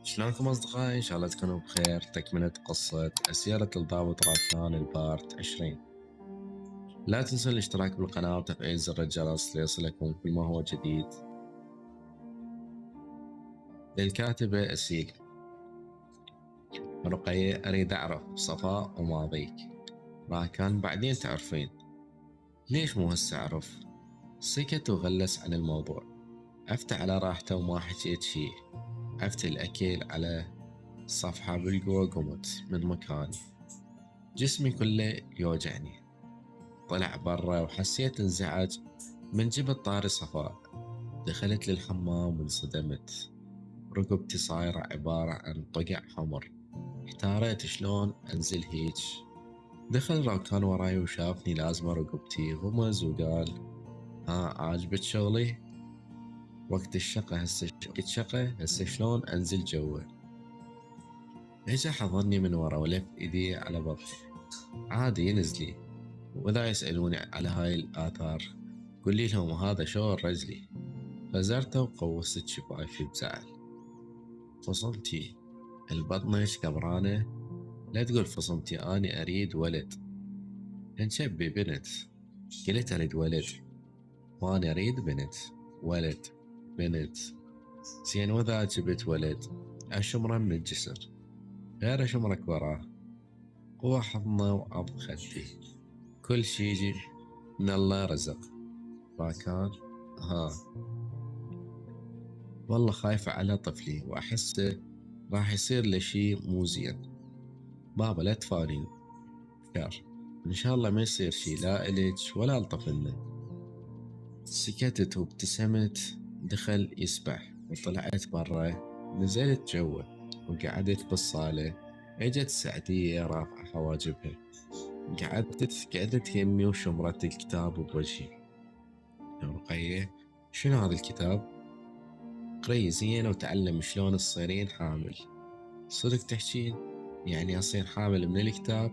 شلونكم أصدقائي؟ إن شاء الله تكونوا بخير. تكملة قصة أسيرة الضابط راكان البارت 20. لا تنسوا الاشتراك بالقناة وتفعيل زر الجرس ليصلكم كل ما هو جديد. للكاتبة أسيل. رقية: أريد أعرف صفاء وماضيك. راكان: بعدين تعرفين. ليش مو هسه أعرف؟ سكت وغلس عن الموضوع. عفت على راحته وما حكيت شي. عفت الأكل على الصفحة بالقوة. قمت من مكاني، جسمي كله يوجعني. طلع برا وحسيت انزعاج من جبت طاري صفاء. دخلت للحمام وانصدمت. ركبتي صايرة عبارة عن طقع حمر. احتاريت شلون انزل هيج. دخل راكان وراي وشافني لازمة ركبتي، غمز وقال: ها عاجبك شغلي؟ وقت الشقة هسه شلون انزل جوه؟ اجا حضني من ورا ولف ايدي على بطني. عادي نزلي، واذا يسألوني على هاي الآثار قولي لهم هذا شغل رجلي. غزرته وقوست شفايفي بزعل. فصمتي البطنك كبرانة؟ لا تقول فصمتي، أني أريد ولد. انشبي بنت. قلت أريد ولد، وأنا أريد بنت. ولد بنت. زين وإذا جبت ولد أشمره من الجسر غير أشمرك وراه. قوة حضنه وعض خدي. كل شي يجي من الله رزق. راكان: ها والله خايفة على طفلي وأحسه راح يصير له شي مو زين. بابا لا تفانين خير، إن شاء الله ما يصير شي لا إلك ولا لطفلنا. سكتت وابتسمت. دخل يسبح وطلعت برا. نزلت جوا وقعدت بالصالة. اجت سعدية رافعة حواجبها. قعدت يمي وشمرت الكتاب بوجهي. يا رقية: شنو هذا الكتاب؟ قري زين وتعلم شلون تصيرين حامل. صدق تحجين؟ يعني أصير حامل من الكتاب؟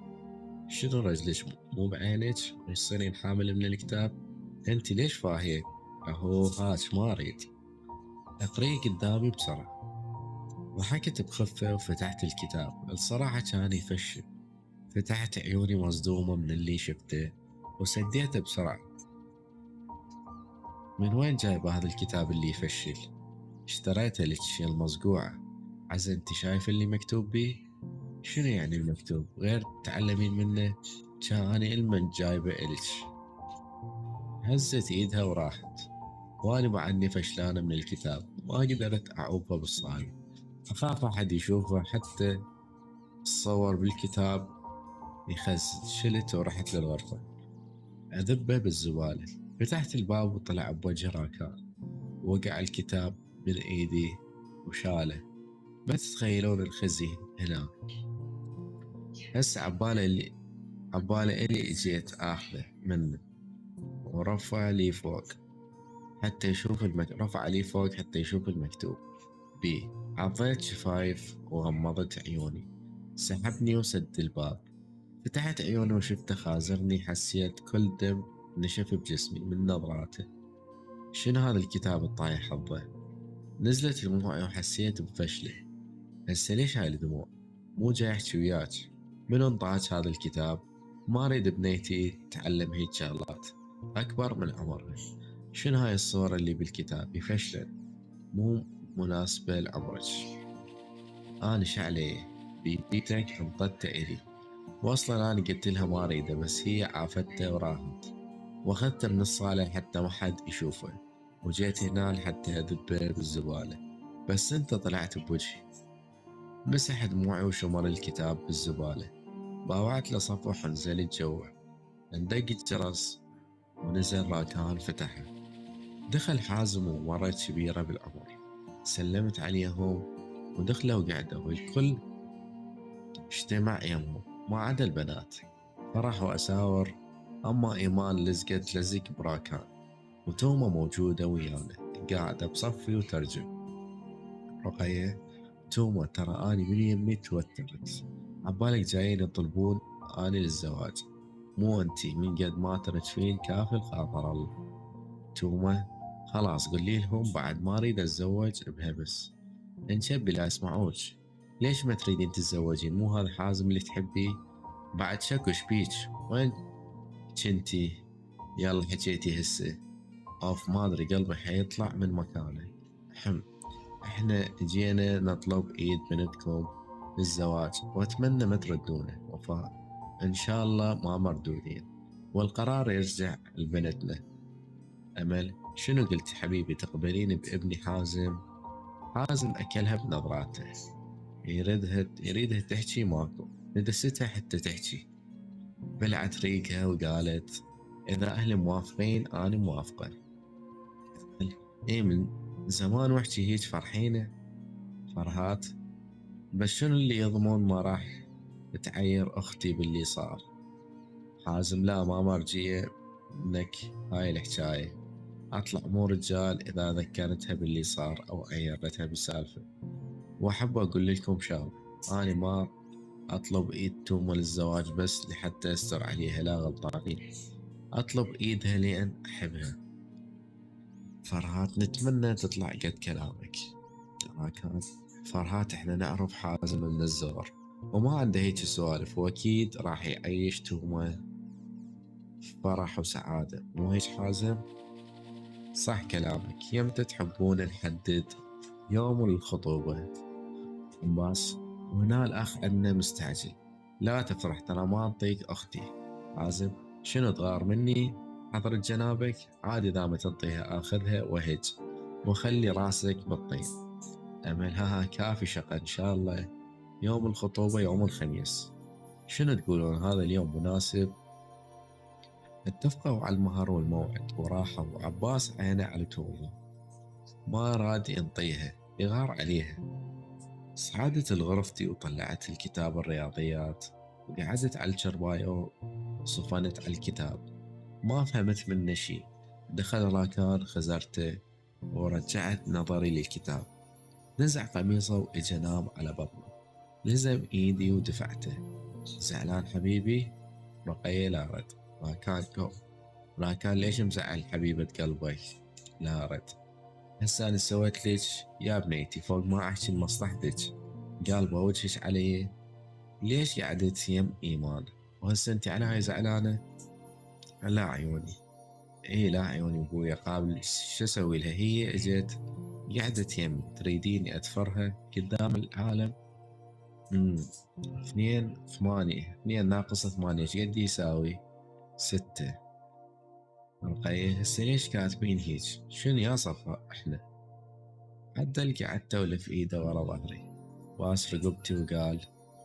شنو رجلك مو بعينك وتصيرين حامل من الكتاب؟ انت ليش فاهية؟ اهو هاك ما اريد. اقريه قدامي بسرعة. ضحكت بخفة وفتحت الكتاب. الصراحة كان يفشل. فتحت عيوني مصدومة من اللي شفته وسديته بسرعة. من وين جايب هذا الكتاب اللي يفشل؟ اشتريته لك يا المصقوعة. عزة انت شايف اللي مكتوب بيه؟ شنو يعني المكتوب غير تعلمين منه؟ كان علما جايبه إلك. هزت ايدها وراحت. واني بعدني فشلانة من الكتاب، ما قدرت اعوفه بالصالة. اخاف احد يشوفه حتى تصور بالكتاب يخزن. شلت ورحت للغرفة اذبه بالزبالة. فتحت الباب وطلع بوجه راكان. وقع الكتاب من ايدي وشاله. بس تخيلون الخزي هناك. هسه عبالي اللي اجيت اخذه منه. ورفع لي فوق حتى يشوف رفع لي فوق حتى يشوف المكتوب بي. عضيت شفايف وغمضت عيوني. سحبني وسد الباب. فتحت عيوني وشفته خازرني. حسيت كل دم نشف بجسمي من نظراته. شنو هذا الكتاب الطايح حظه؟ نزلت دموعي وحسيت بفشله. هسه ليش هاي الدموع؟ مو جاي احكي وياك. من انطاك هذا الكتاب؟ ما اريد بنيتي تعلم هيك شغلات اكبر من عمرها. شنو هاي الصورة اللي بالكتاب؟ يفشلن، مو مناسبة لعمرك. أنا شعلي بيديتك انطته إلي. واصلا أنا قلت لها ما أريده، بس هي عافته وراحت. واخذته من الصالة حتى ما حد يشوفه. وجيت هنا حتى أذبه بالزبالة، بس أنت طلعت بوجهي. مسح دموعي وشمر الكتاب بالزبالة. باوعت له صفح ونزلت جوا. اندق الجرس ونزل راكان فتحه. دخل حازم ومرة كبيرة بالعمر. سلمت عليهم ودخلوا وقعدوا والكل اجتمع يمه ما عدا البنات. فرح وأساور. أما إيمان لزقت لزق براكان. وتومة موجودة ويانا قاعدة بصفي وترجم. رقية: تومة ترى أني من يمي توترت. عبالك جايين يطلبون أني للزواج، مو أنتي. من قد ما ترجفين كافل خاطر الله. تومة: خلاص قولي لهم بعد ما أريد أتزوج بهبس. انشبي لا اسمعوك. ليش ما تريدين تتزوجين؟ مو هذا حازم اللي تحبيه؟ بعد شكو شبيك؟ وين جنتي؟ يلا حكيتي هسه. اوف ما ادري قلبي حيطلع من مكانه. احنا جينا نطلب ايد بنتكم للزواج واتمنى ما تردونه وفاء. ان شاء الله ما مردودين والقرار يرجع لبنتنا. امل شنو قلتي حبيبي؟ تقبلين بابني حازم؟ حازم اكلها بنظراته. يريدها تحكي ماكو. ندستها حتى تحكي. بلعت ريقها وقالت اذا اهلي موافقين انا موافقة. ايه من زمان وحكي هيج فرحينه. فرهات. بس شنو اللي يضمن ما راح تعير اختي باللي صار؟ حازم لا ما مرجية منك هاي الحكاية. اطلع مو رجال اذا ذكرتها باللي صار او عيرتها بالسالفة. واحب اقول لكم شغله. انا ما اطلب ايد تومة للزواج بس لحتى استر عليها، لا غلطانين. اطلب ايدها لان احبها. فرهات نتمنى تطلع قد كلامك. كان فرهات احنا نعرف حازم من الزور وما عنده هيك سوالف، واكيد راح يعيش تومه فرح وسعادة، مو هيك حازم؟ صح كلامك. يمتى تحبون نحدد يوم الخطوبة؟ بس وهنا الأخ عندنا مستعجل. لا تفرح ترى ما أنطيك أختي. حازم شنو تغار مني؟ حضرة جنابك عادي إذا ما تنطيها آخذها وهج وخلي راسك بالطين. أمل ها كافي شقة إن شاء الله. يوم الخطوبة يوم الخميس. شنو تقولون هذا اليوم مناسب؟ اتفقوا على المهر والموعد وراحوا. وعباس عينه على تومة ما راد ينطيها، يغار عليها. صعدت لغرفتي وطلعت الكتاب الرياضيات وقعدت على الشرباية وصفنت على الكتاب. ما فهمت منه شي. دخل راكان خزرته ورجعت نظري للكتاب. نزع قميصه واجا نام على بطنه. لزم ايدي ودفعته. زعلان حبيبي؟ رقية لا رد. راكان جو. راكان ليش مزعل حبيبة قلبك؟ لا رد. هسه انا سويت لك يا بنيتي فوق ما احكي لمصلحتك قالبه وجهك علي. ليش قعدت يم ايمان؟ وهسه انت على هاي زعلانة؟ لا عيوني. ايه لا عيوني ابويا قابل شو اسوي لها؟ هي اجت قعدت يمي تريديني ادفرها قدام العالم؟ 2 8 2 ناقص 8 ايش قد يساوي؟ 6. رقية هسه ليش كاتبين هيج؟ شنو يا صفاء احنا؟ عدل قعدت اولف ايده ورا ظهري واس رقبتي وقال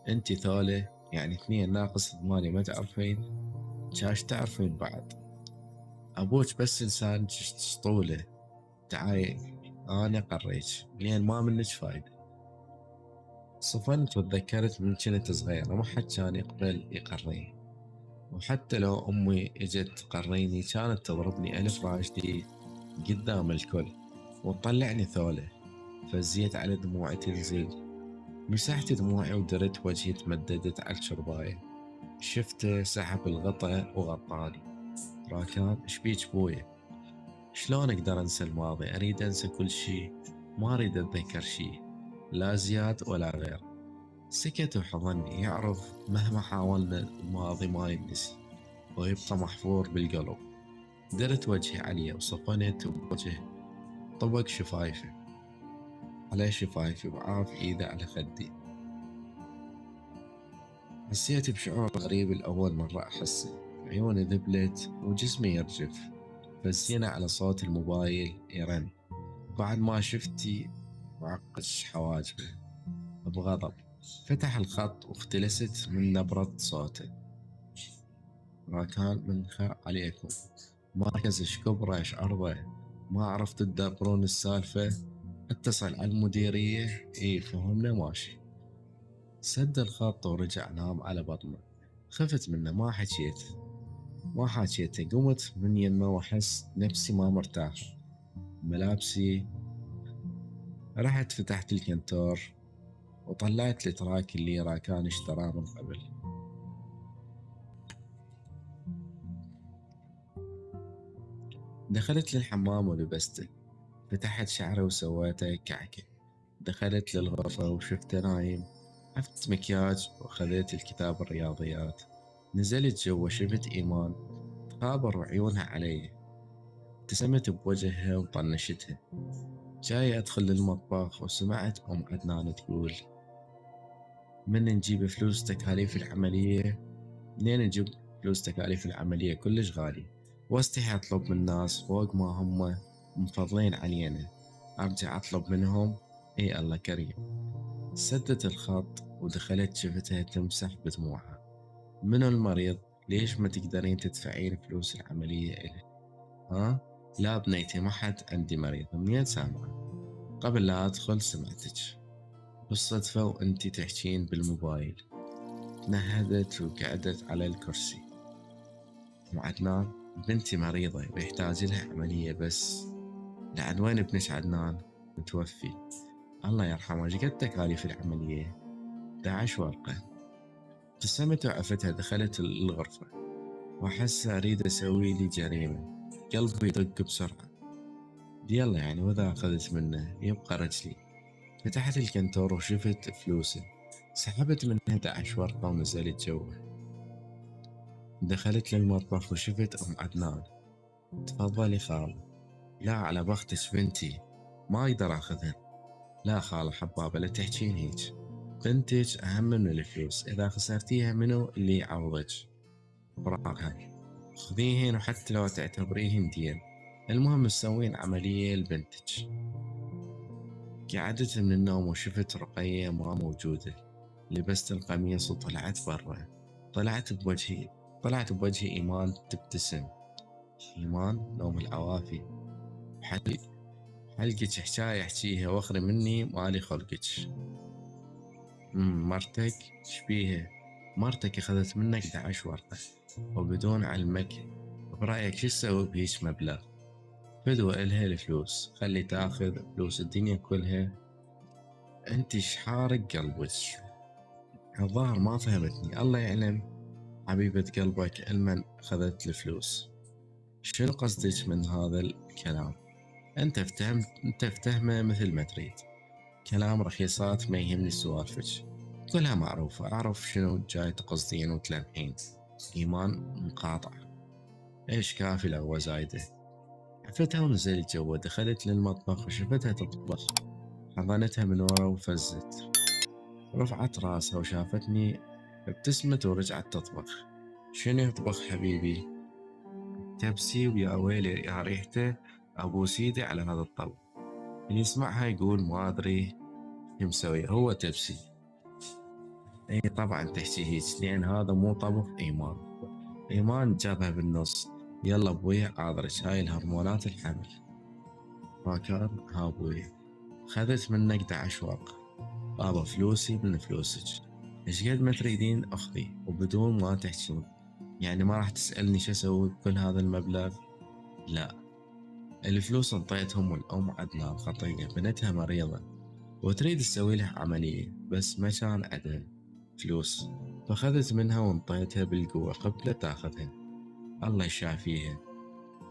انتي ثولة يعني 2 ناقص 8 ما تعرفين؟ جاش تعرفين بعد. ابوك بس انسان سطولة. تعاي انا قريت لين ما منك فايدة. صفنت وتذكرت من كنت صغيرة ما حد كان يقبل يقريني. وحتى لو أمي إجت تقريني كانت تضربني ألف راشدي قدام الكل وتطلعني ثولة. فزيت على دموعي تنزل. مسحت دموعي ودرت وجهي تمددت على الشرباية. شفته سحب الغطا وغطاني. راكان اشبيك بويا؟ شلون اقدر انسى الماضي؟ اريد انسى كل شي. ما اريد اتذكر شي لا زياد ولا غير. سكت وحضني. يعرف مهما حاولنا الماضي ما ينسي ويبقى محفور بالقلب. درت وجهي عليه وصفنت بوجهه. طبق شفايفه على شفايفي وعاف ايده على خدي. حسيت بشعور غريب الأول مرة أحسه. عيوني ذبلت وجسمي يرجف. فزينا على صوت الموبايل يرن بعد ما شفتي وعقش حواجبه بغضب. فتح الخط واختلست من نبرة صوته. راكان من خير عليكم. مركز ايش كبره ايش عرضه؟ ما عرفت تدبرون السالفة؟ اتصل على المديرية. اي فهمنا ماشي. سد الخط ورجع نام على بطنه. خفت منه ما حكيت قمت من يمه واحس نفسي ما مرتاح. ملابسي. رحت فتحت الكنتور وطلعت التراك اللي راكان اشتراه من قبل. دخلت للحمام ولبسته. فتحت شعري وسويته كعكة. دخلت للغرفة وشفته نايم. عفت مكياج وخذيت الكتاب الرياضيات. نزلت جوا شفت إيمان تخابر وعيونها علي. ابتسمت بوجهها وطنشتها. جاي أدخل للمطبخ وسمعت أم عدنان تقول: من نجيب فلوس تكاليف العملية؟ منين نجيب فلوس تكاليف العملية؟ كلش غالي، واستحي أطلب من الناس فوق ما هم مفضلين علينا، أرجع أطلب منهم؟ إي الله كريم. سدت الخط ودخلت شفتها تمسح بدموعها. منو المريض؟ ليش ما تقدرين تدفعين فلوس العملية إلي؟ ها؟ لا بنيتي، ما حد عندي مريض. منين سامعة؟ قبل لا أدخل سمعتك بالصدفة وأنتي تحكين بالموبايل. نهدت وقعدت على الكرسي. أم عدنان، بنتي مريضة ويحتاج لها عملية بس. لعن وين ابنك عدنان؟ متوفي. الله يرحمه. ايش قد تكاليف العملية؟ 11 ورقة. ابتسمت وعفتها. دخلت الغرفة وأحس أريد أسوي لي جريمة. قلبي يدق بسرعة. يلا يعني وإذا أخذت منه يبقى رجلي. فتحت الكنتور وشفت فلوسه. سحبت منها 11 ورقة ونزلت جوا. دخلت للمطبخ وشفت أم عدنان. تفضلي خالة. لا على بختك بنتي، ما أقدر أخذها. لا خالة حبابة لا تحجين هيج، بنتك أهم من الفلوس. إذا خسرتيها منو اللي يعوضك؟ براها، خذيهن وحتى لو تعتبريهن دين، المهم تسوين عملية لبنتك. قعدت من النوم وشفت رقية ما موجودة. لبست القميص وطلعت برا. طلعت بوجهي إيمان تبتسم. إيمان نوم العوافي. حلقك حكاية احكيها واخري مني مالي خلقك. مرتك شبيها؟ مرتك اخذت منك 11 ورقة وبدون علمك. برأيك شو تسوي بهيج مبلغ؟ فدوة إلها الفلوس، خلي تاخذ فلوس الدنيا كلها. انت شحارق قلبك. الظاهر ما فهمتني. الله يعلم حبيبة قلبك المن اخذت الفلوس. شنو قصدك من هذا الكلام؟ انت افتهمه مثل ما تريد. كلام رخيصات ما يهمني سوالفك، كلها معروفة. أعرف شنو جاي تقصدين وتلمحين. إيمان مقاطعة. إيش كافي لو زايدة. عفتها ونزلت جوا. دخلت للمطبخ وشفتها تطبخ. حضنتها من ورا وفزت. رفعت راسها وشافتني. ابتسمت ورجعت تطبخ. شنو يطبخ حبيبي؟ تبسي ويا ويلي يا ريحته أبو سيدي على هذا الطبخ. اللي يسمعها يقول ما أدري شو مسوي. هو تبسي. اي طبعا تحكي هيك لان هذا مو طبخ ايمان. ايمان جابها بالنص. يلا ابوي عاذرك هاي الهرمونات الحمل. ما كان ها ابوي. خذت منك 11 ورقة. بابا فلوسي من فلوسك. ايش قد ما تريدين اخذي وبدون ما تحكين. يعني ما راح تسألني شو اسوي بكل هذا المبلغ؟ لا. الفلوس انطيتهم والام عدنان خطية بنتها مريضة وتريد تسوي لها عملية بس ما كان عندها فلوس، فأخذت منها وانطيتها بالقوة قبل تاخذها. الله يشافيها.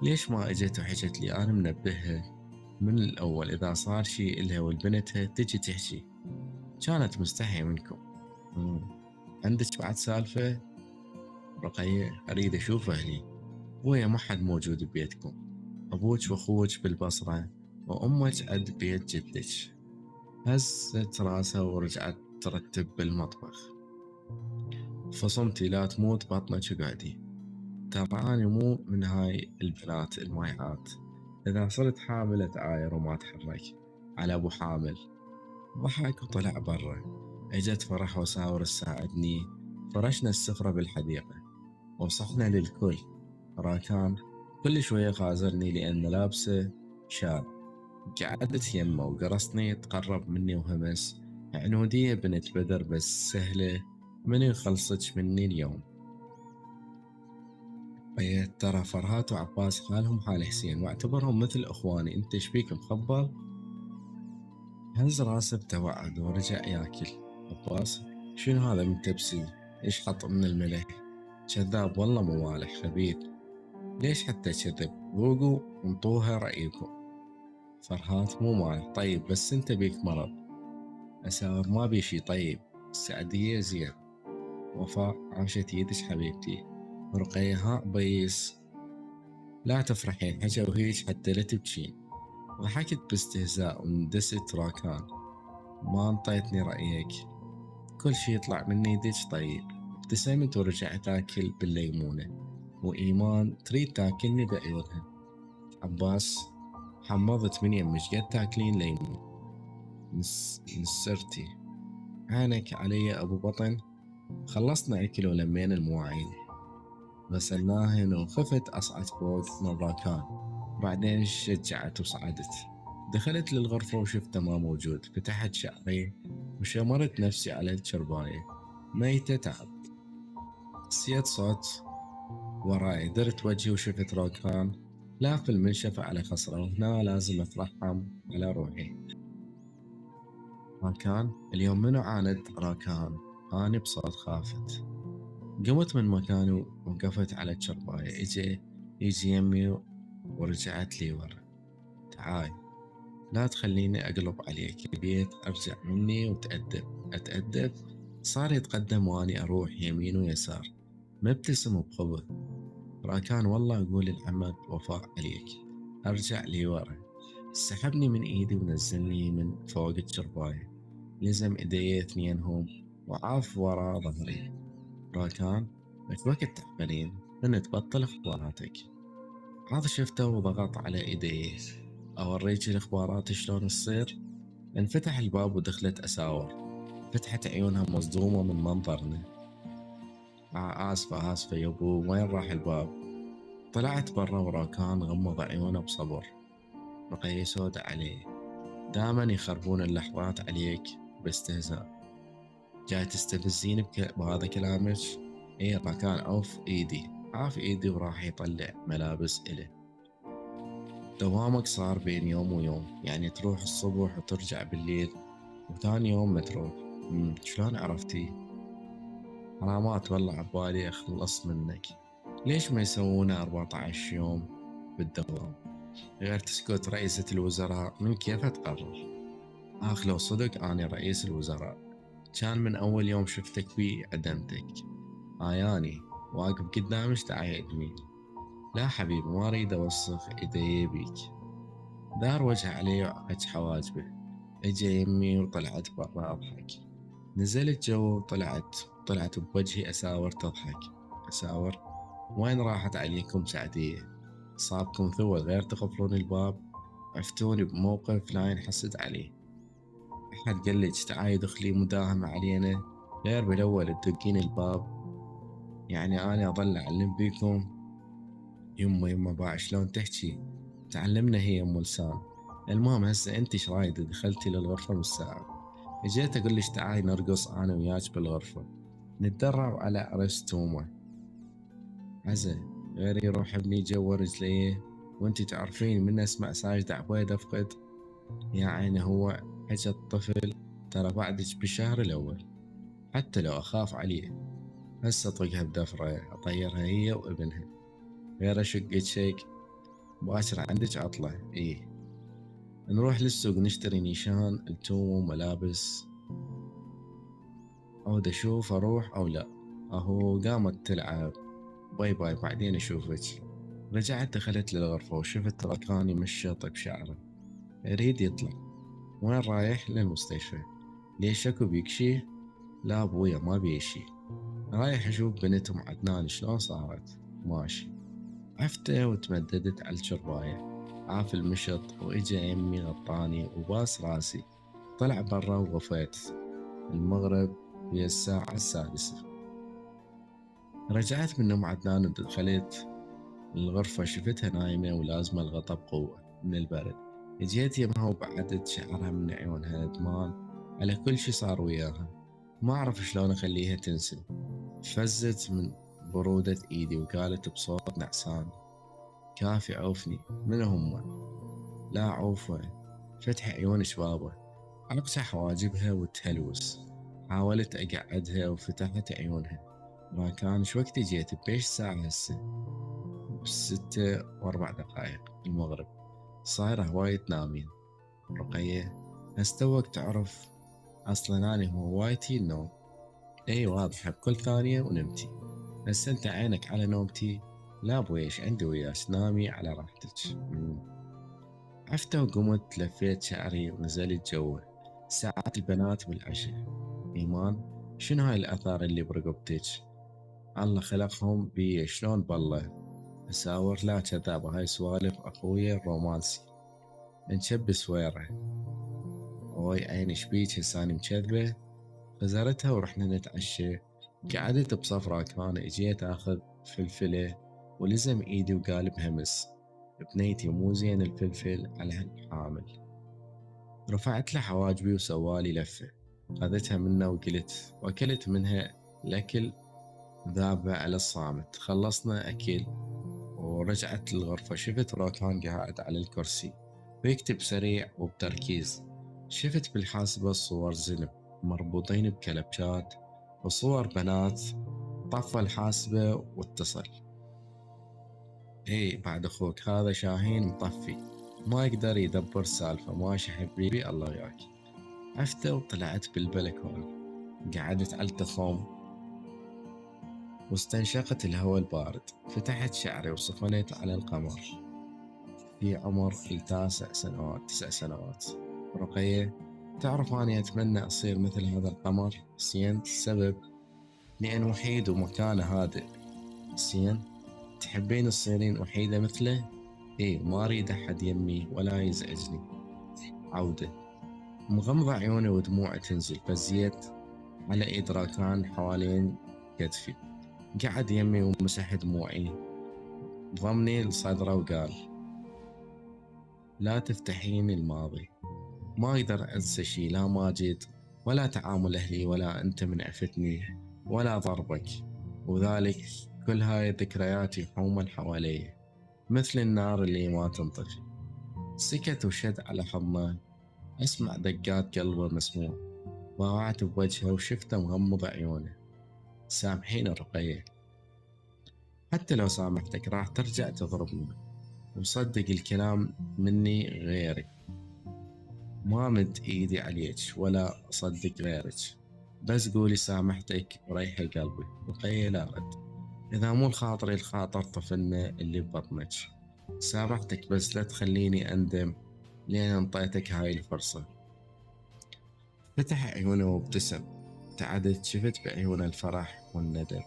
ليش ما اجت وحكت لي؟ انا منبهها من الاول اذا صار شي الها ولبنتها تجي تحكي. كانت مستحية منكم. مم. عندك بعد سالفة؟ رقية اريد اشوف اهلي. ابويا ما حد موجود ببيتكم. ابوك واخوك بالبصرة وامك عند بيت جدك. هزت راسها ورجعت ترتب بالمطبخ. فصمتي لا تموت بطنك وقعدي. ترى أنا مو من هاي البنات المايعات. إذا صرت حامل أتعاير وما أتحرك على أبو حامل. ضحك وطلع برا. إجت فرح وساور تساعدني. فرشنا السفرة بالحديقة وصحنا للكل. راكان كل شوية غازرني لأن لابسة شال. قعدت يمه وقرصني تقرب مني وهمس: عنودية بنت بدر بس سهلة، من يخلصك مني اليوم؟ ترى فرهات وعباس حالهم حال حسين واعتبرهم مثل اخواني. انت ايش بيك مخبل؟ هز راسه بتوعد ورجع ياكل. عباس شنو هذا من تبسي؟ ايش حط من الملح؟ كذاب والله مو مالح خبيث. ليش حتى كذب؟ ذوقوا وانطوها رأيكم. فرهات مو مالح. طيب بس انت بيك مرض. أساور ما بي شي طيب، السعدية زين. وفاء عاشت يدش حبيبتي. رقية ها بيس، لا تفرحين حكى وهيج حتى لا تبكين. ضحكت باستهزاء وندست راكان. ما انطيتني رأيك، كل شي يطلع من يدك طيب. ابتسمت ورجعت آكل بالليمونة، وإيمان تريد تاكلني بعيونها. عباس حمضت من يمك قد تاكلين ليمون. نسرتي عينك علي أبو بطن. خلصنا أكل ولمينا المواعين، غسلناهن وخفت أصعد فوق من راكان. بعدين شجعت وصعدت. دخلت للغرفة وشفته ما موجود. فتحت شعري وشمرت نفسي على الشرباية ميتة تعب. نسيت صوت وراي، درت وجهي وشفت راكان لاف المنشفة على خصره. وهنا لازم أترحم على روحي. راكان اليوم منو عاند؟ راكان أنا بصوت خافت. قمت من مكاني ووقفت على الشرباية. يجي يمي ورجعت لي ورا. تعاي لا تخليني أقلب عليك، البيت أرجع مني أتأدب. صار يتقدم واني أروح يمين ويسار، مبتسم وبخبث. راكان والله أقول العمد وفاء عليك. أرجع لي ورا. سحبني من إيدي ونزلني من فوق الشرباية، لزم إيدي اثنينهم وعاف ورا ظهري. راكان لك وقت تحملين من تبطل اخباراتك. عاد شفته وضغط على ايديه. اوريك الاخبارات شلون تصير. انفتح الباب ودخلت اساور، فتحت عيونها مصدومة من منظرنا. آسفة يبو، وين راح الباب؟ طلعت برا وراكان غمض عيونه بصبر. رقية سودة عليه، دائما يخربون اللحظات عليك باستهزاء. جاي تستفزين بهذا كلامك؟ ايه راكان عاف ايدي وراح يطلع ملابس إله. دوامك صار بين يوم ويوم، يعني تروح الصبح وترجع بالليل وثاني يوم ما تروح. شلون عرفتي؟ علامات والله عبالي اخلص منك. ليش ما يسوونه 14 يوم بالدوام؟ غير تسكت رئيسة الوزراء من كيف تقرر؟ لو صدق أنا رئيس الوزراء كان من أول يوم شفتك بي عدمتك. آياني واقف قدامك تعايدني. لا حبيبي ما أريد أوسخ إيدي بيك. دار وجه علي وعقد حواجبه. اجى يمي وطلعت برا أضحك. نزلت جو وطلعت بوجهي أساور تضحك. أساور وين راحت عليكم سعدية؟ صابكم ثوى غير تقفلون الباب؟ عفتوني بموقف لا ينحسد عليه. أحد قال لك تعاي دخلي مداهمة علينا غير بالأول تدقين الباب؟ يعني أنا أظل أعلم بيكم؟ يما باع شلون تحكي، تعلمنا هي أم لسان. المهم هسه انت ايش رايدة؟ دخلتي للغرفة من ساعة، اجيت اقول لك تعاي نرقص انا وياك بالغرفة، نتدرب على عرس تومة. عزة غير يروح ابني جوا رجليه، وانتي تعرفين من اسمع ساجدة عبيد افقد. يا عيني هو حكى الطفل، ترى بعدك بالشهر الاول، حتى لو اخاف عليه. هسه اطقها بدفرة اطيرها هي وابنها. غير اشق شيك باكر عندك عطلة. ايه نروح للسوق نشتري نيشان التوم وملابس. عود اشوف اروح او لا. اهو قامت تلعب. باي باي بعدين اشوفك. رجعت دخلت للغرفة وشفت ركان يمشط بشعره يريد يطلع. وين رايح؟ للمستشفى. ليش اكو بيكشي؟ لا ابويا ما بيشي، رايح اشوف بنتهم عدنان شلون صارت. ماشي. عفته وتمددت على الشرباية. عاف المشط واجا يمي غطاني وباس راسي. طلع برا وغفيت. المغرب هي الساعة 6. رجعت من نوم عدنان ودخلت الغرفة شفتها نايمة ولازمة الغطا بقوة من البرد. جيت يمها وبعدت شعرها من عيونها ندمان على كل شي صار وياها. ما أعرف شلون أخليها تنسى. فزت من برودة إيدي وقالت بصوت نعسان: كافي عوفني. من هم؟ لا عوفة. فتح عيون شبابه. عقت حواجبها وتهلوس. حاولت أقعدها وفتحت عيونها. ما كان وقت جيت بإيش ساعة هسه؟ 6:04 المغرب. صايرة هواي تنامين. رقية هستوك تعرف أصلا أنا هوايتي النوم. اي واضحة بكل ثانية ونمتي. بس انت عينك على نومتي. لا بويش عندي وياك نامي على راحتك. عفت وقمت لفيت شعري ونزلت جوه. ساعات البنات بالعشاء. إيمان، شنو هاي الآثار اللي برقبتك؟ الله خلقهم بي شلون بالله. أساور لا كذابة، هاي سوالف أخويا الرومانسي. نشب سويرة. أوي عيني شبيك هساني مكذبة. خزرتها ورحنا نتعشى. قعدت بصفرة كان اجيت اخذ فلفلة ولزم ايدي وقال بهمس: بنيتي مو زين الفلفل على هالحامل. رفعت له حواجبي وسوالي لفة. خذتها منه وقلت واكلت منها الاكل ذابة على الصامت. خلصنا اكل ورجعت للغرفة. شفت روكان قاعد على الكرسي ويكتب سريع وبتركيز. شفت بالحاسبة صور زلم مربوطين بكلبشات وصور بنات. طفى الحاسبة واتصل: اي بعد اخوك هذا شاهين مطفي، ما يقدر يدبر السالفة. ماشي حبيبي الله وياك. عفته وطلعت بالبلكونة. قعدت على التخوم واستنشقت الهواء البارد. فتحت شعري وصفنت على القمر في عمر 9 سنوات. رقية، تعرف أني أتمنى أصير مثل هذا القمر. سين السبب لأن وحيد ومكانه هادئ. سين تحبين تصيرين وحيدة مثله؟ إيه ما أريد أحد يمي ولا يزعجني. عودة، مغمضة عيوني ودموعي تنزل. فزيت على إيد راكان حوالين كتفي. قعد يمي ومسح دموعي. ضمني لصدره وقال: لا تفتحين الماضي. ما أقدر أنسى شي، لا ماجد ولا تعامل أهلي ولا أنت من عفتني ولا ضربك. وذلك كل هاي الذكريات يحومن حوالي مثل النار اللي ما تنطفي. سكت وشد على حضنه. أسمع دقات قلبه مسموع. ضاعت بوجهه وشفته مغمض عيونه. سامحيني رقية، حتى لو سامحتك راح ترجع تضربني. وصدق الكلام مني غيرك. ما مد ايدي عليك ولا اصدق غيرك. بس قولي سامحتك وريحي قلبي. رقية لا رد. اذا مو الخاطري الخاطر طفلنا اللي ببطنك. سامحتك بس لا تخليني اندم لين انطيتك هاي الفرصة. فتح عيونه وابتسم. ابتعدت شفت بعيونه الفرح والندم.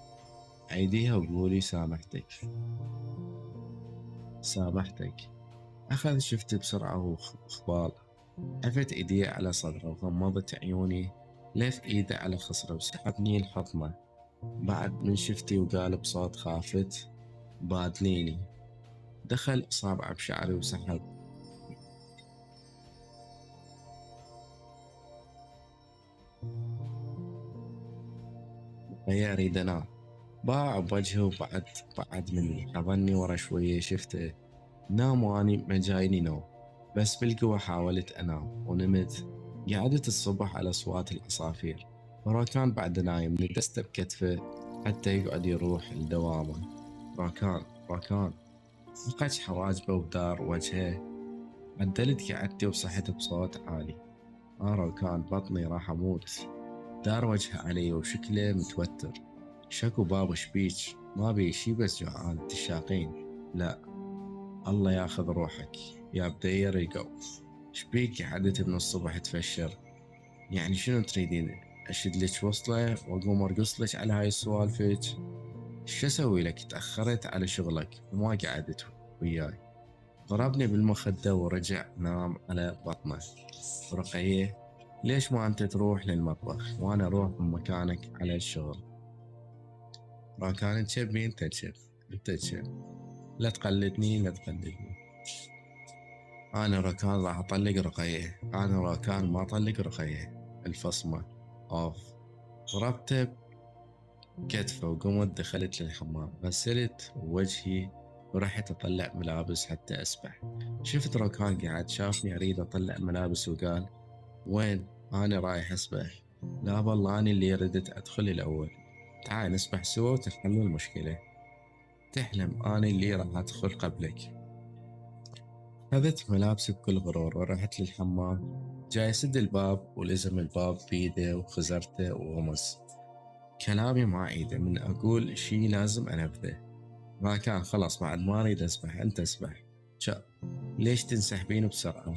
عيديها وقولي سامحتك. أخذ شفت بسرعة وخبال. عفت إيدي على صدره وغمضت عيوني. لف إيده على خصره وسحبني لحضنه. بعد من شفتي وقال بصوت خافت: بادليني. دخل إصابعه بشعري وسحب. هيا أريد أنام. باع بوجهه بعد مني. حضني ورا شوية. شفته نام واني ما جايني نوم. بس بالقوة حاولت أنام ونمت. قعدت الصبح على أصوات العصافير. وراكان بعد نايم ندسته بكتفه حتى يقعد يروح لدوامه. راكان نقش حواجبه ودار وجهه. عدلت قعدتي وصحت بصوت عالي: راكان بطني راح أموت. دار وجهه علي وشكله متوتر. شكو بابا شبيك؟ ما بي شي بس جوعان تشاقين. لا، الله ياخذ روحك يا بدير يقو. شبيك قعدت من الصبح تفشر؟ يعني شنو تريدين؟ اشد لك وصله واقوم ارقص لك على هاي السوالفك؟ شو اسوي لك؟ تاخرت على شغلك وما قعدت وياي. ضربني بالمخدة ورجع نام على بطنه. رقية، ليش ما انت تروح للمطبخ وانا اروح من مكانك على الشغل؟ راكان تشبي انت تشب. لا تقلدني. أنا ركان راح أطلق رقية. أنا ركان ما أطلق رقية. الفصمة أوف. ضربته بكتفه وقمت دخلت للحمام. غسلت وجهي ورحت أطلع ملابس حتى أسبح. شفت ركان قاعد شافني أريد أطلع ملابس وقال: وين؟ أنا رايح أسبح. لا والله أنا اللي ردت أدخل الأول. تعال نسبح سوا وتحل المشكلة. تحلم أنا اللي راح أدخل قبلك. خذت ملابسي بكل غرور ورحت للحمام. جاي يسد الباب ولزم الباب بيده وخزرته وغمز. كلامي مع ايده، من اقول شي لازم انفذه. ما كان خلاص، بعد ما اريد اسبح انت اسبح. شا ليش تنسحبين بسرعة؟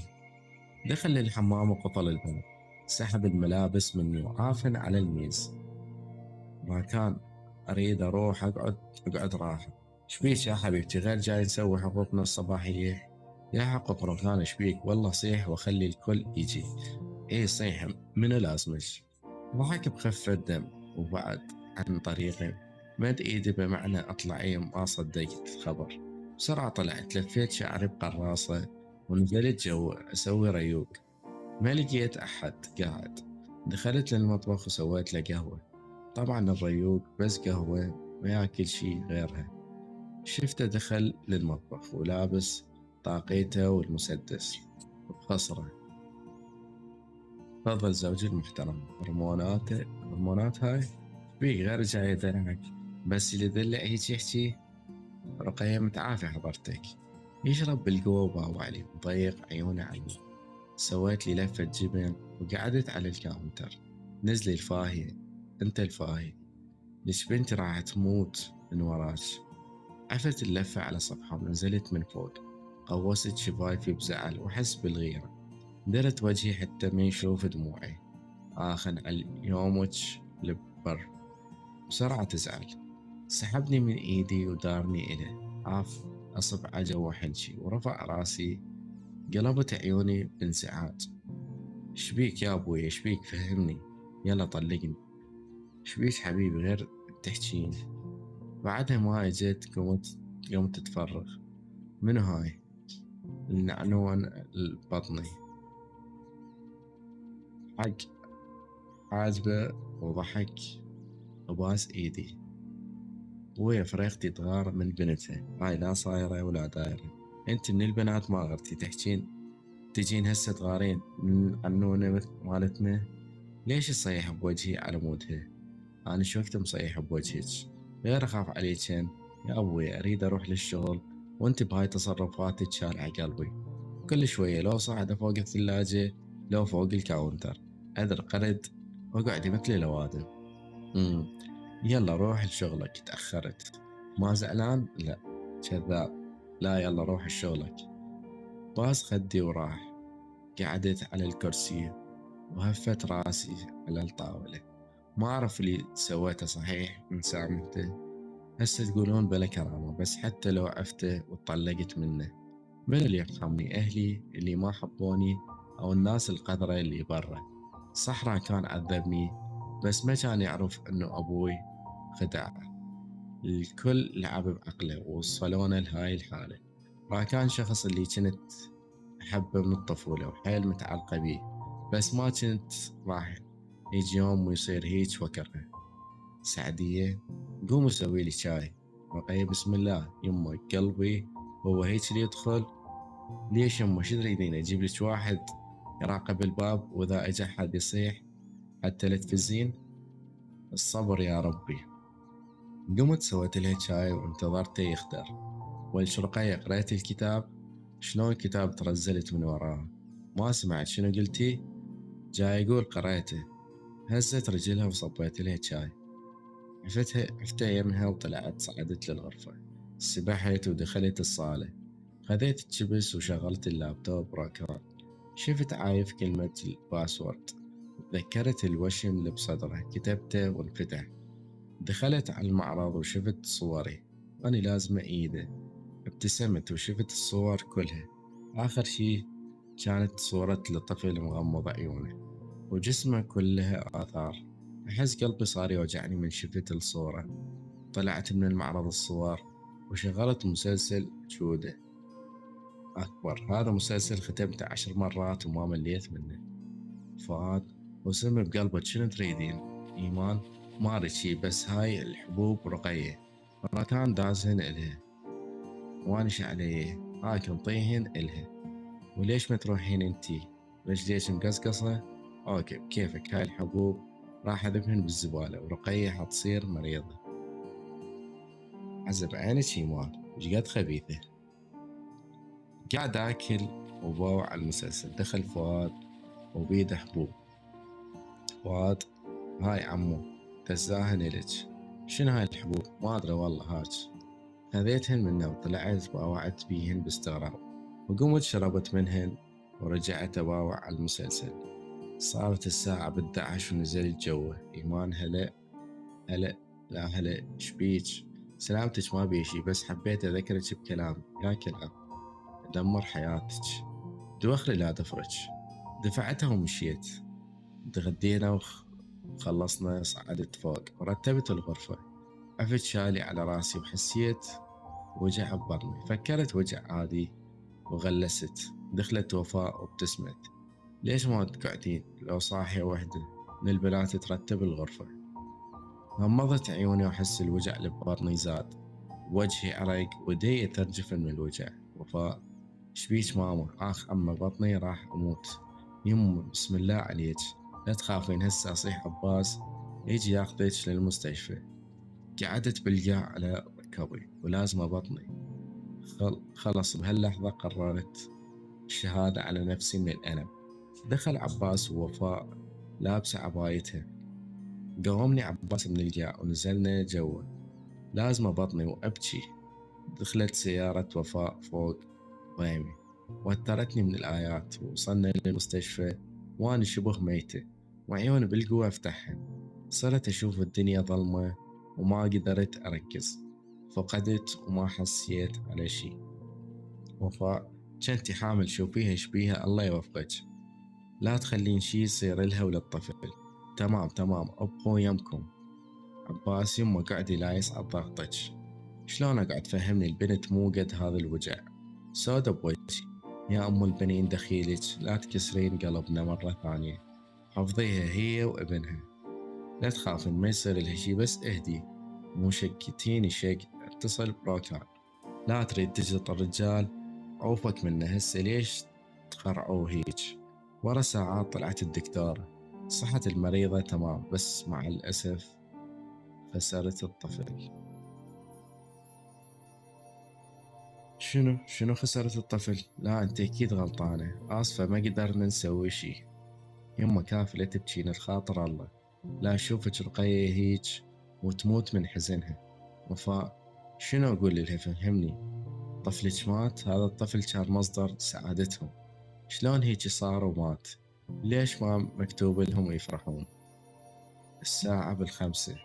دخل للحمام وقفل الباب، سحب الملابس مني وعافن على الميز. ما كان اريد اروح اقعد راحة. شبيك يا حبيبتي، غير جاي نسوي حقوقنا الصباحية؟ يا حقوق ركان شبيك، والله صيح وخلي الكل يجي. ايه صيح، منو لازمك؟ ضحك بخفة دم، وبعد عن طريقي مد ايدي بمعنى اطلع. ايه، ما صدقت الخبر. بسرعة طلعت، لفيت شعري بقراصة ونزلت جو اسوي ريوق. ما لقيت احد قاعد. دخلت للمطبخ وسويت له قهوة. طبعا الريوق بس قهوة، ما ياكل شي غيرها. شفته دخل للمطبخ ولابس طاقيته والمسدس بخصره. تفضل زوجي المحترم. هرمونات هاي بيك غير جاي يدلعك، بس اللي دلع هيك يحكي. رقية متعافي حضرتك. يشرب بالقوة وباوع علي مضيق عيونه عني. سويت لي لفة جبن وقعدت على الكاونتر. نزلي الفاهية، انت الفاهي، ليش بنتي راح تموت من وراك. عفت اللفة على صفحة ونزلت من فوق. قوست شفايفي بزعل وحس بالغيرة. درت وجهي حتى ما يشوف دموعي. آخن على يومك البر. بسرعة تزعل. سحبني من إيدي ودارني إله. عاف أصب عجو وحنشي ورفع راسي. قلبت عيوني بانزعاج. شبيك يا أبوي، شبيك فهمني. يلا طلقني. شبيك حبيبي غير تحكيني. بعدها ما اجيت، قمت تتفرغ. منو هاي؟ النعنوان البطني حق عاجبه وضحك وباس ايدي. ويا فريختي تغار من بنتها هاي، لا صايرة ولا دايرة. انت من البنات ما غرتي تحجين، تجين هسه تغارين من عنونة مالتنا. ليش تصيح بوجهي على مودها؟ انا شو وقت مصيح بوجهك؟ غير اخاف عليكن يا ابوي، اريد اروح للشغل وانت بهاي تصرفاتك شالعة قلبي. كل شوية لو صعد فوق الثلاجة، لو فوق الكاونتر، أدر قرد واقعدي مثل الأوادم. أمم، يلا روح لشغلك، تأخرت. ما زعلان؟ لا. كذاب. لا، يلا روح لشغلك. باس خدي وراح. قعدت على الكرسي وهفت راسي على الطاولة. ما أعرف اللي سويته صحيح من سامحته. هسه تقولون بلا كرامة، بس حتى لو عفته واتطلقت منه، من اللي يرحمني؟ أهلي اللي ما حبوني أو الناس القذرة اللي برا؟ صحرا كان عذبني، بس ما كان يعرف إنه أبوي خدعه. الكل لعب بعقله ووصلونا لهاي الحالة. ما كان شخص اللي كنت أحبه من الطفولة وحيل متعلقة بيه، بس ما كنت راح يجي يوم ويصير هيج وكره. سعدية، قوم سوي لي شاي. رقية، بسم الله يمه قلبي، هو هيك اللي يدخل؟ ليش يمه، شو تريدين اجيب لك واحد يراقب الباب واذا اجى حد يصيح حتى لا تفزين؟ الصبر يا ربي. قمت سويت له شاي وانتظرته يخدر. والشرقية قريت الكتاب. شلون كتاب ترزلت من وراه؟ ما سمعت شنو قلتي؟ جاي يقول قريته. هزت رجلها وصبيت لها شاي. عفتها يمها وطلعت، صعدت للغرفة. سبحت ودخلت الصالة. خذيت الشبس وشغلت اللابتوب راكان. شفت عايف كلمة الباسورد. تذكرت الوشم اللي بصدره، كتبته وانفتح. دخلت على المعرض وشفت صوري وأني لازمة إيده. ابتسمت وشفت الصور كلها. آخر شي كانت صورة لطفل مغمض عيونه وجسمه كلها آثار. أحس قلبي صار يوجعني من شفت الصورة. طلعت من المعرض الصور وشغلت مسلسل جودة أكبر. هذا مسلسل ختمته 10 مرات وما مليت منه. فؤاد، وسم بقلبك شنو تريدين؟ إيمان، ما أريد شي، بس هاي الحبوب رقية ركان دازهن إلها. وانش عليه، هاك انطيهن إلها. وليش ما تروحين انتي؟ رجليش مقصقصة؟ اوكي بكيفك، هاي الحبوب راح اذبهن بالزبالة ورقية حتصير مريضة. عزب عينك إيمان، وش قد خبيثة. قاعد آكل وباوع على المسلسل. دخل فؤاد وبيده حبوب. فؤاد: هاي عمو، تزاهن إلك. شنو هاي الحبوب؟ ما أدري والله. هاك خذيتهن منه وطلعت باوعت بيهن باستغراب، وقمت شربت منهن ورجعت أباوع على المسلسل. صارت الساعة 11 ونزلت جوه. إيمان: هلا. هلا. لا هلا، شبيك؟ سلامتك، ما بي شي، بس حبيت أذكرك بكلام. يا كلام دمر حياتك، دوخلي لا دفرك. دفعتها ومشيت. تغدينا وخلصنا. صعدت فوق ورتبت الغرفة. عفت شالي على راسي وحسيت وجع ببطني. فكرت وجع عادي وغلست. دخلت وفاء وابتسمت: ليش ما تقعدين لو صاحية وحدة من البنات ترتب الغرفة؟ غمضت عيوني وأحس الوجع اللي ببطني زاد. وجهي عرق ودي ترجف من الوجع. وفاء: شبيك ماما؟ آخ أما بطني راح أموت. يم بسم الله عليك، لا تخافين، هسه أصيح عباس يجي ياخذك للمستشفى. قعدت بالقاع على ركبي ولازمة بطني. خلص بهاللحظة قررت الشهادة على نفسي من الألم. دخل عباس ووفاء لابسة عبايتها. قومني عباس من القاع ونزلنا جوا. لازمة بطني وأبكي. دخلت سيارة وفاء فوق ضيمي، وترتني من الآيات. وصلنا للمستشفى وأنا شبه ميتة وعيوني بالقوة أفتحها. صرت أشوف الدنيا ظلمة وما قدرت أركز. فقدت وما حسيت على شي. وفاء: جنتي حامل، شوفيها شبيها، الله يوفقك، لا تخلين شي يصير لها وللطفل. تمام تمام، ابقوا يمكم. عباس: يمه قعدي لا يصعد ضغطك. شلون اقعد؟ فهمني، البنت مو قد هذا الوجع. سودة بوجهي. يا ام البنين دخيلك، لا تكسرين قلبنا مرة ثانية. حفظيها هي وابنها، لا تخافين ما يصير لها شي، بس اهدي. مو شكتيني شك، اتصل بروكان. لا تريد تجلط الرجال، عوفك منه هسه، ليش تخرعوه هيج؟ ورا ساعات طلعت الدكتورة. صحة المريضة تمام، بس مع الأسف خسرت الطفل. شنو خسرت الطفل؟ لا انت اكيد غلطانة، اسفة ما قدرنا نسوي شي. يما كافي لا تبكين، الخاطر الله. لا اشوفك رقية هيج وتموت من حزنها. وفاء: شنو اقول لها؟ فهمني، طفلك مات، هذا الطفل كان مصدر سعادتهم، شلون هيجي صار ومات؟ ليش ما مكتوب لهم يفرحون؟ الساعة 5:00.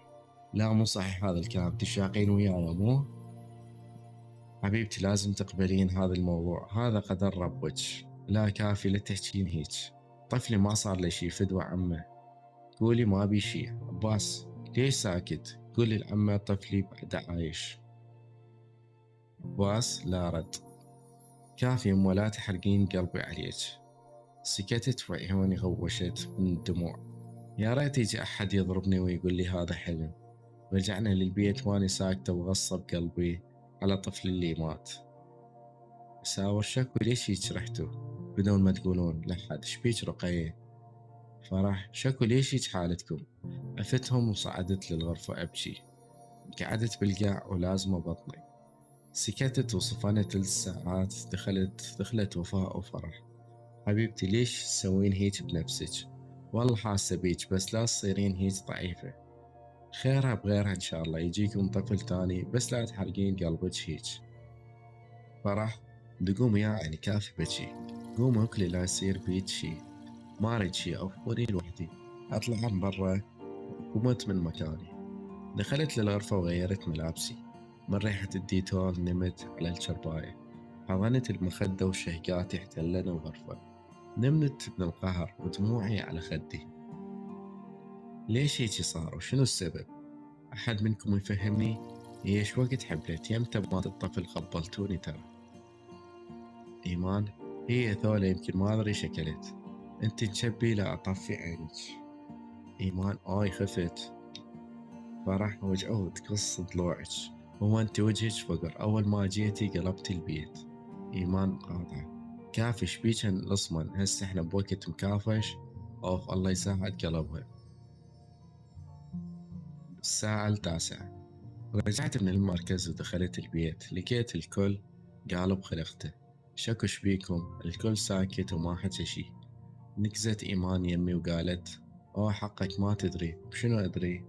لا مو صحيح هذا الكلام، تشاقين وياي مو؟ حبيبتي لازم تقبلين هذا الموضوع، هذا قدر ربك. لا كافي لا تحكين هيك، طفلي ما صار له شي، فدوى عمه. قولي ما بي شي. عباس: ليش ساكت؟ قولي لعمه طفلي بعد عايش. عباس لا رد. كافي يمه لا تحرقين قلبي عليك. سكتت وعيوني غوشت من الدموع. يا ريت يجي أحد يضربني ويقول لي هذا حلم. رجعنا للبيت واني ساكتة وغصب قلبي على طفلي اللي مات. ساور شكو: ليش هيك رحتوا بدون ما تقولون لحد؟ شبيك رقية؟ فرح: شكو ليش هيك حالتكم؟ عفتهم وصعدت للغرفة أبكي. قعدت بالقاع ولازمة بطني. سكتت وصفنت 3 ساعات. دخلت وفاء وفرح: حبيبتي ليش تسوين هيك بنفسك؟ والله حاسة بيك، بس لا تصيرين هيك ضعيفة. خيرها بغيرها إن شاء الله، يجيكم طفل تاني، بس لا تحرقين قلبك هيك. فرح: دقوم يا عيني كافي بكي، قوم اكلي لا يصير بيك شي. ما اريد شي، عفوني لوحدي. اطلع من برا. قمت من مكاني. دخلت للغرفة وغيرت ملابسي. من ريحة الديتول نمت على الشرباية. حضنت المخدة وشهقاتي احتلن الغرفة. نمت من القهر ودموعي على خدي. ليش هيجي صار وشنو السبب؟ أحد منكم يفهمني؟ ايش وقت حبلت؟ يمتى مات الطفل خبلتوني ترى. إيمان: هي ثولة يمكن ما أدري شكلت، أنت تشبي لا أطفي عينك. إيمان: آي خفت. فرح: وجعه تقص ضلوعك، هو أنت وجهك فقر، أول ما جيتي قلبتي البيت. إيمان قاطعة: كافي شبيك الأصمن، هسه احنا بوقت مكافش. أوف الله يساعد قلبها. الساعة 9. رجعت من المركز ودخلت البيت، لقيت الكل قالب خلقته. شكوش بيكم؟ الكل ساكت وما حكى شي. نكزت إيمان يمي وقالت أوه حقك ما تدري. شنو أدري؟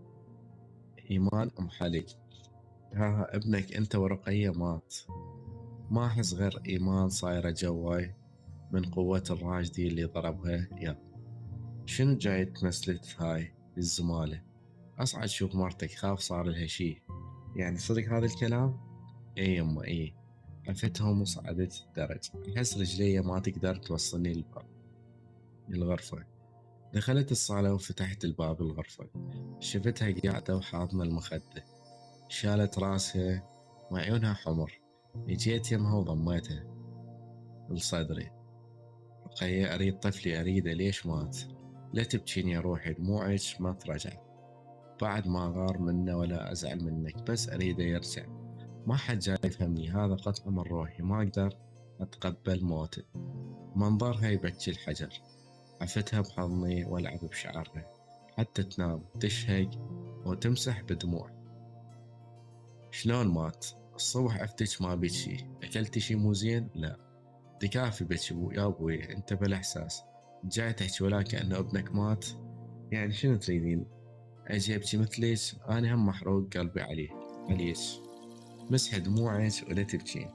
إيمان أم حلي، ها ابنك أنت ورقية مات. ما أحس غير إيمان صايرة جواي من قوة الراجدي اللي ضربها يا. شنو جاي تمثلت هاي الزمالة؟ أصعد شوف مرتك خاف صار لها شي. يعني صدق هذا الكلام؟ اي يما اي. عفتهم وصعدت الدرج. أحس رجلي ما تقدر توصلني للغرفة. دخلت الصالة وفتحت الباب الغرفة. شفتها قاعدة وحاضنة المخدة، شالت راسها وعيونها حمر. اجيت يمها وضميتها لصدري. رقية أريد طفلي أريده، ليش مات؟ لا تبكين يا روحي، دموعك ما ترجع. بعد ما غار منه ولا أزعل منك، بس أريده يرجع. ما حد جاي يفهمني، هذا قطع من روحي، ما أقدر أتقبل موته. منظرها يبكي الحجر. عفتها بحضني والعب بشعرها حتى تنام تشهق وتمسح بدموع. شلون مات؟ الصبح عفتك ما بيك شي، أكلتي شي مو زين؟ لا. دكافي بك يا أبوي، أنت بلا إحساس جاي تحكي ولا كأنه ابنك مات. يعني شنو تريدين؟ أجي أبكي مثليك؟ أنا هم محروق قلبي عليك. مسحي دموعك ولا تبكين.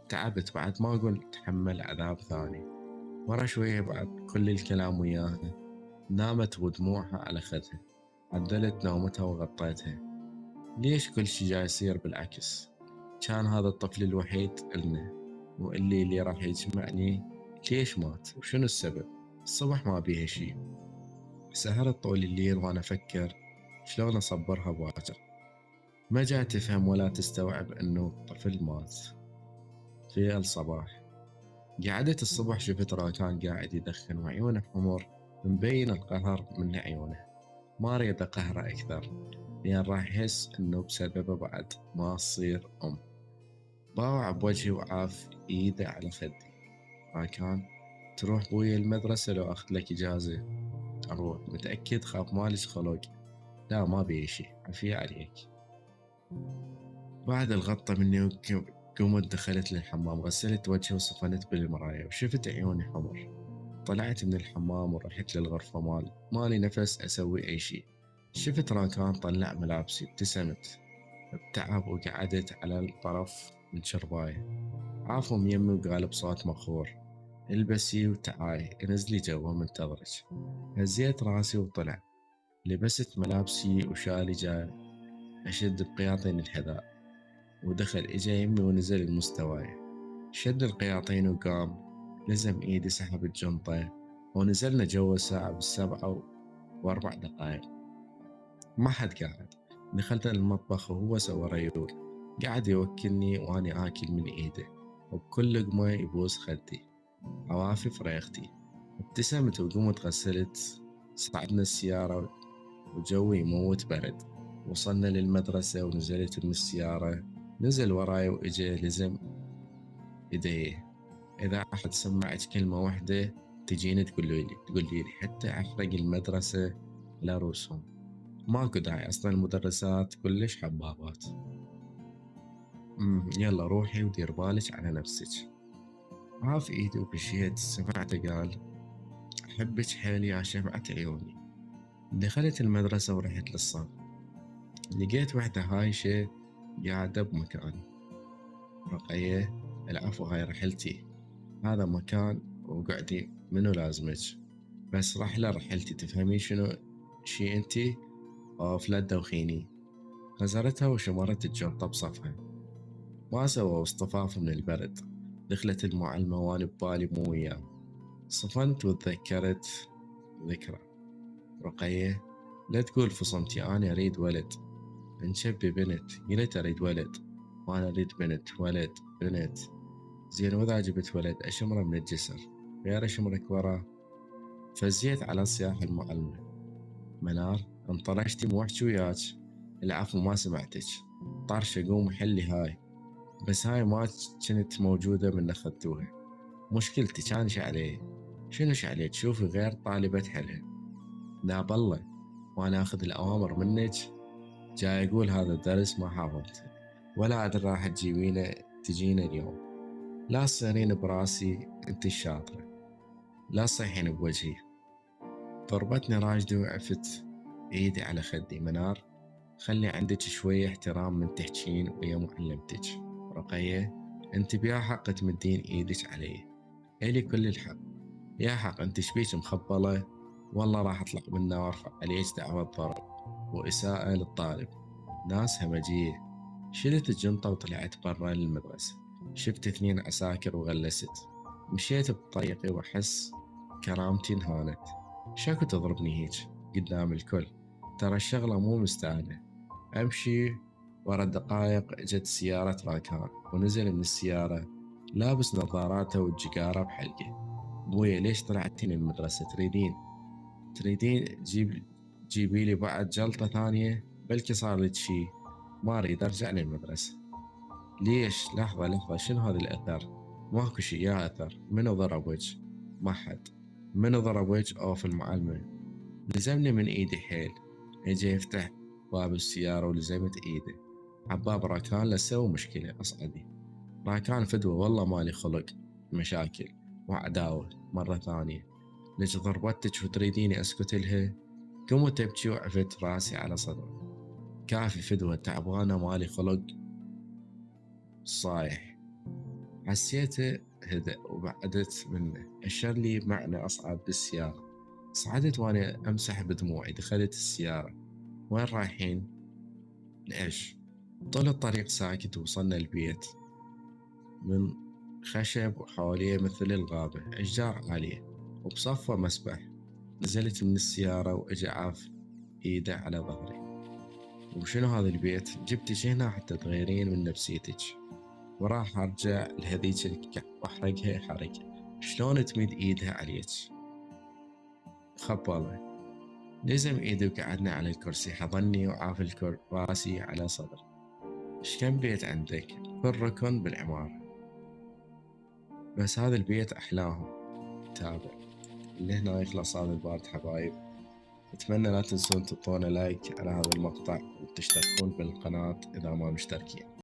تعبت بعد، ما أقول تحمل عذاب ثاني. ورا شوية بعد كل الكلام وياها نامت ودموعها على خدها. عدلت نومتها وغطيتها. ليش كل شي جاي يصير بالعكس؟ كان هذا الطفل الوحيد إلنا واللي راح يجمعني. ليش مات؟ وشنو السبب؟ الصبح ما بيها شي. سهرت طول الليل وأنا أفكر شلون أصبرها بواجر. ما جاي تفهم ولا تستوعب إنه الطفل مات. في الصباح قعدت الصبح، شفت راكان قاعد يدخن وعيونه حمر، مبين القهر من عيونه. ما أريد أقهره أكثر، لأن راح يحس إنه بسببه بعد ما أصير أم. باوع بوجهي وعاف إيده على خدي. راكان، تروح بويا المدرسة لو أخذ لك إجازة؟ أروح، متأكد؟ خاف مالك خلق؟ لا ما بي شي، عفية عليك. بعد الغطة مني قمت دخلت للحمام، غسلت وجهي وصفنت بالمراية وشفت عيوني حمر. طلعت من الحمام ورحت للغرفة مالي نفس أسوي أي شي. شفت راكان طلع ملابسي، ابتسمت بتعب وقعدت على الطرف من شرباية. عافهم يمي وقال بصوت مخور البسي وتعاي انزلي جوا منتظرك. هزيت راسي وطلع. لبست ملابسي وشالي جاي أشد بقياطين الحذاء. ودخل إجا يمي ونزل المستواي. شد القياطين وقام، لزم إيدي سحب الجنطة ونزلنا جوا ساعة ب7:04. ما حد قاعد. دخلت المطبخ وهو سوى ريول، قاعد يوكلني وأنا آكل من إيده وبكل لقمة يبوس خدي عوافي ريختي. ابتسمت وقمت غسلت. صعدنا السيارة وجوي يموت برد. وصلنا للمدرسة ونزلت من السيارة. نزل وراي وإجا لزم إيديه. إذا أحد سمعت كلمة واحدة تجيني تقولي لي حتى أحرق المدرسة على رؤوسهم. ماكو داعي، أصلا المدرسات كلش حبابات. يلا روحي ودير بالك على نفسك. عاف إيدي وبشيت. سمعته قال أحبك حيل يا شمعة عيوني. دخلت المدرسة ورحت للصف. لقيت وحدة هايشة قاعدة بمكاني. رقية، العفو هاي رحلتي، هذا مكان وقعدي، منو لازمك؟ بس رحلة رحلتي، تفهمي شنو شي انتي؟ اوف لا تدوخيني. غزرتها وشمرت الجنطة بصفها. ما سوى اصطفاف من البرد. دخلت المعلمة وانا ببالي مو وياه. صفنت وتذكرت ذكرى. رقية، لا تقول فصمتي، أنا أريد ولد. نشبي بنت. قلت أريد ولد، وأنا أريد بنت. ولد بنت. زين وإذا جبت ولد أشمره من الجسر غير أشمرك وراه؟ فزيت على صياح المعلمة. منار، انطرشتي مو احكي وياك. العفو ما سمعتك. طرش قوم حلي هاي. بس هاي ما كنت موجودة من أخذتوها. مشكلتي كان عليه. شنو عليه؟ تشوفي غير طالبة حلها. لا بالله، وأنا أخذ الأوامر منك. جاي أقول هذا الدرس ما حافظته، ولا أدري راح تجينا اليوم. لا تصيرين براسي انت الشاطرة، لا تصيحين بوجهي. ضربتني راجدي وعفت ايدي على خدي. منار، خلي عندك شوية احترام من تحجين ويا معلمتك. رقية، انت بيا حق تمدين ايدك علي، الي كل الحق. يا حق انت شبيك مخبلة؟ والله راح اطلع منه وارفع عليك دعوى ضرب واساءة للطالب. ناس همجية. شلت الجنطة وطلعت برا المدرسة. شفت 2 عساكر وغلست. مشيت بطريقي واحس كرامتي انهانت. شكو تضربني هيج قدام الكل؟ ترى الشغلة مو مستاهلة. امشي ورا دقايق اجت سيارة راكان ونزل من السيارة لابس نظاراته والجقارة بحلقه. ابويا ليش طلعتين المدرسة؟ تريدين جيبي لي بعد جلطة ثانية؟ بلكي صار لك شي؟ ما اريد ارجع للمدرسة. ليش؟ لحظة شنو هذا الأثر؟ ماكو شي يا أثر. منو ضرب وجه؟ ما حد. منو ضرب وجه؟ أوف المعلمة. لزمني من إيدي حيل. اجي يفتح باب السيارة ولزمت إيده. عباب راكان لا سوي مشكلة أصعدي. راكان فدوة والله مالي خلق مشاكل وعداوة مرة ثانية. ليش ضربتك وتريديني أسكت لها؟ قمت تبكي وعفت راسي على صدره. كافي فدوة تعبانة مالي خلق. صايح. حسيته هدأ وبعدت منه. أشر لي بمعنى أصعد بالسيارة. صعدت وأنا أمسح بدموعي. دخلت السيارة. وين رايحين؟ ليش؟ طول الطريق ساكت. وصلنا البيت من خشب وحواليه مثل الغابة أشجار عالية وبصفة مسبح. نزلت من السيارة وأجي عاف إيده على ظهري. وشنو هذا البيت؟ جبتش هنا حتى تغيرين من نفسيتك. وراح أرجع لهذيك الكعب وأحرقها حرق. شلون تمد إيدها عليك؟ خبالة. لزم إيدي وقعدنا على الكرسي. حضني وعاف راسي على صدر. إيش كم بيت عندك؟ كل ركن بالعمارة. بس هذا البيت أحلاهم. تابع. لهنا يخلص هذا البارت حبايب. أتمنى لا تنسون تعطونا لايك على هذا المقطع وتشتركون بالقناة إذا ما مشتركين.